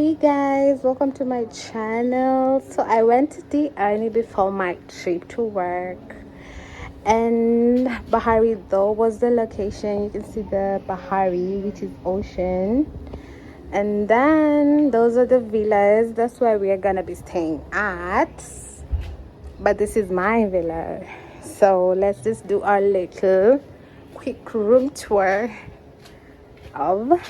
Hey guys, welcome to my channel. So I went to Diani before my trip to work, and Bahari Dhow was the location. You can see the Bahari, which is ocean, and then those are the villas. That's where we are gonna be staying at, but this is my villa. So let's just do our little quick room tour of my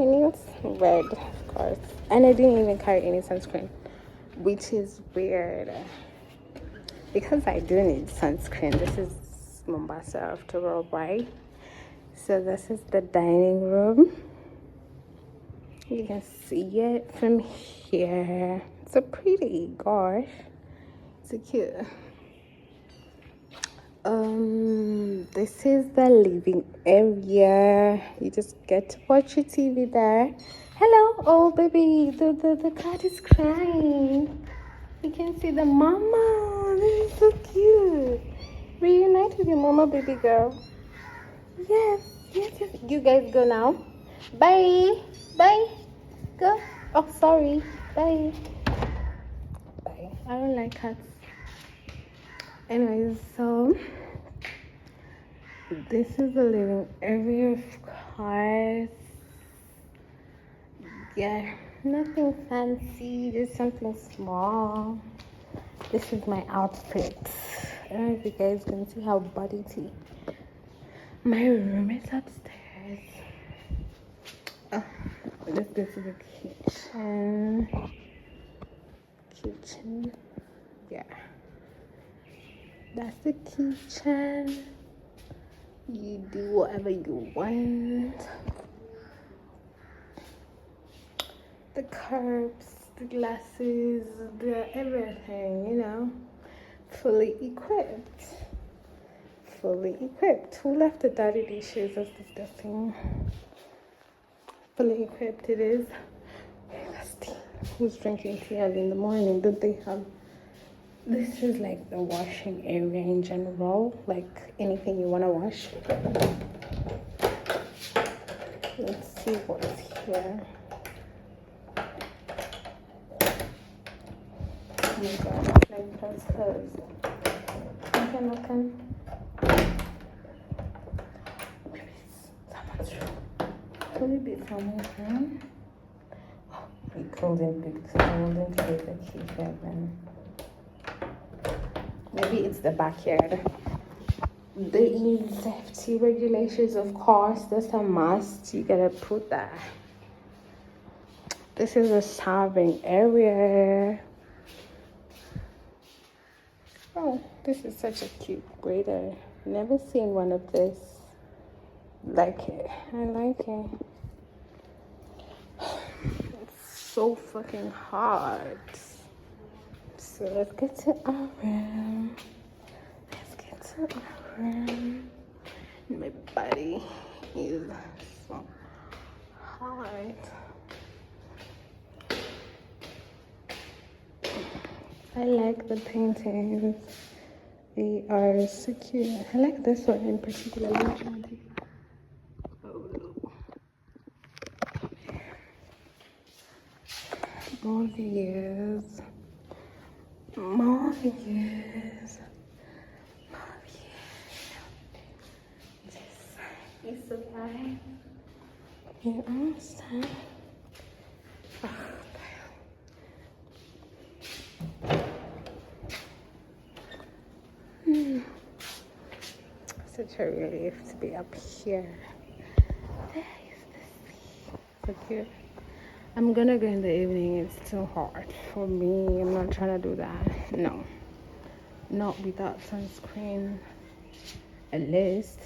nails. Red, of course, and I didn't even carry any sunscreen, which is weird because I do need sunscreen. This is Mombasa after all, right? So this is the dining room. You can see it from here. It's so pretty. Gosh, so cute. This is the living area. You just get to watch your TV there. Hello. Oh baby, the cat is crying. You can see the mama. This is so cute. Reunite with your mama, baby girl. Yes. You guys go now. Bye. Go. Oh, sorry. Bye. I don't like cats. Anyways, so this is the living area, of course. Yeah, nothing fancy, just something small. This is my outfit. I don't know if you guys can see how body tea. My room is upstairs. Oh, let's go to the kitchen. Yeah, that's the kitchen. You do whatever you want. The curbs, the glasses, the everything, fully equipped. Who left the dirty dishes? That's disgusting. Fully equipped it is. That's tea. Who's drinking tea early in the morning? Don't they have? This is like the washing area in general, like anything you want to wash. Let's see what's here. Oh my god, it's like closed. Okay. Maybe it's someone's room. Could it be someone's room? Oh, we couldn't leave the key here then. Maybe it's the backyard. The safety regulations, of course, that's a must. You gotta put that. This is a serving area. Oh, this is such a cute grater. Never seen one of this. Like it. I like it. It's so fucking hot. So let's get to our room. My body is so hot. I like the paintings. They are so cute. I like this one in particular. More views. It's so light. You understand? Such a relief to be up here. There is the sea. So cute. I'm gonna go in the evening. It's too hot for me. I'm not trying to do that. No. Not without sunscreen. At least.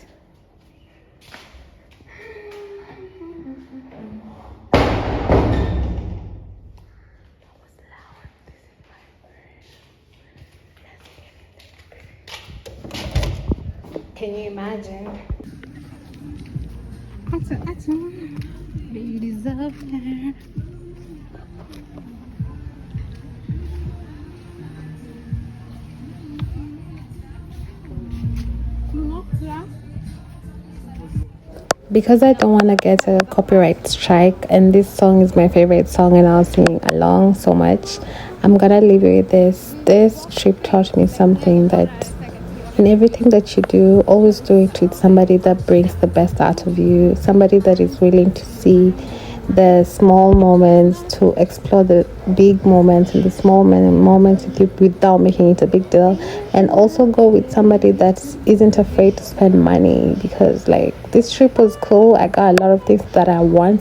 Can you imagine? Ladies up there. Because I don't want to get a copyright strike, and this song is my favorite song, and I'll sing along so much, I'm gonna leave you with this. This trip taught me something that in everything that you do, always do it with somebody that brings the best out of you, somebody that is willing to see the small moments, to explore the big moments and the small moments with you without making it a big deal. And also go with somebody that isn't afraid to spend money, because like this trip was cool. I got a lot of things that I want